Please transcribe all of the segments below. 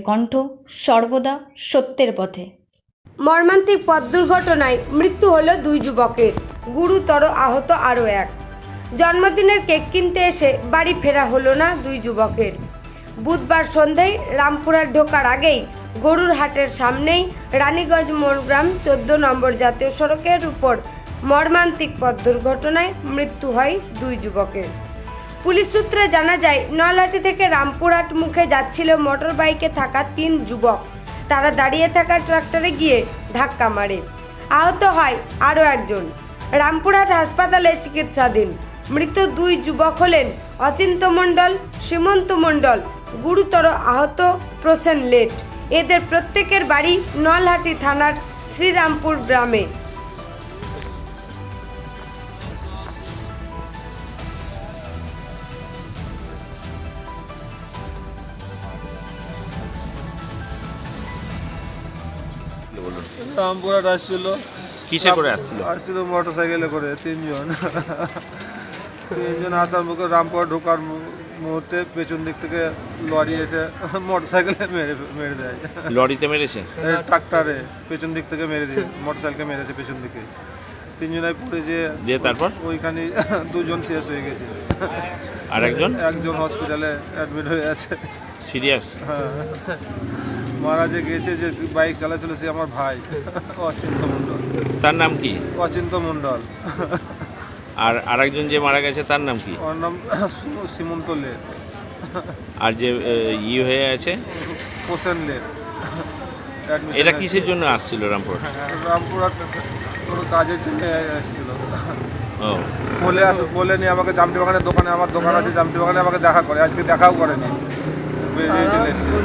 কণ্ঠ, সর্বদা সত্যের পথে। মর্মান্তিক পথ দুর্ঘটনায় মৃত্যু হলো 2 যুবকের, গুরুতর আহত আরও এক। জন্মদিনের কেক কিনতে এসে বাড়ি ফেরা হলো না 2 যুবকের। বুধবার সন্ধ্যায় রামপুরহাট ঢোকার আগেই গরুর হাটের সামনেই রানীগঞ্জ মোড়গ্রাম 14 নম্বর জাতীয় সড়কের উপর মর্মান্তিক পথ দুর্ঘটনায় মৃত্যু হয় 2 যুবকের। পুলিশ সূত্রে জানা যায়, নলহাটি থেকে রামপুরহাট মুখে যাচ্ছিল মোটর বাইকে থাকা 3 যুবক। তারা দাঁড়িয়ে থাকা ট্রাক্টরে গিয়ে ধাক্কা মারে। আহত হয় আরও একজন, রামপুরহাট হাসপাতালে চিকিৎসাধীন। মৃত 2 যুবক হলেন অচিন্ত মণ্ডল, সীমন্ত মণ্ডল। গুরুতর আহত প্রসেন লেট। এদের প্রত্যেকের বাড়ি নলহাটি থানার শ্রীরামপুর গ্রামে। রামপুরহাট আসছিল। কিসে করে আসছিল? আসছিল মোটরসাইকেলে করে, তিনজন আসার মুখে রামপুরহাট ঢোকার মুহূর্তে পেছন দিক থেকে লরি এসে মোটরসাইকেলে মেরে দেয়। লরিতে মেরেছে? ট্রাক্টরে পেছন দিক থেকে মেরে দিয়ে মোটরসাইকেল মেরেছে পেছন দিকে। তিনজনায় পড়ে যে তারপর ওইখানে 2 জন শেষ হয়ে গেছে। আর একজন হসপিটালে অ্যাডমিট হয়ে আছে, সিরিয়াস। হ্যাঁ, মারা যে গেছে, যে বাইক চালাচ্ছিল সে আমার ভাই অচিন্ত মণ্ডল। তার নাম কি? অচিন্ত মণ্ডল। আর আরেকজন যে মারা গেছে তার নাম কি? ওর নাম সীমন্ত লেট। আর যে হয়ে আছে প্রসেন লেট। এরা কিসের জন্য আসছিল রামপুরহাট? রামপুরহাট কোনো কাজের জন্য এসেছিল। ও, বলে নিয়ে আমাকে জামটি বাগানের দোকানে, আমার দোকান আছে জামটি বাগানে, আমাকে দেখা করে। আজকে দেখাও করেনি, বেরিয়ে চলে এসেছে।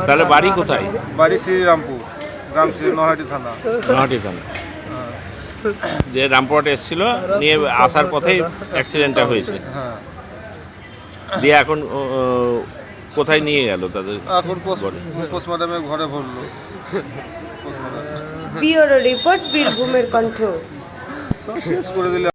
তাহলে বাড়ি কোথায়? বাড়ি শ্রীরামপুর, গ্রাম শ্রী নলহাটি থানা। নলহাটি থানা। যে রামপুরহাটে এসেছিল, নিয়ে আসার পথেই অ্যাক্সিডেন্টটা হয়েছে। হ্যাঁ, দিয়ে এখন কোথায় নিয়ে গেল তাদের? এখন পোস্টমর্টমের ঘরে ভরলো। ব্যুরো রিপোর্ট, বীরভূমের কণ্ঠ। সব শেষ করে দিলে।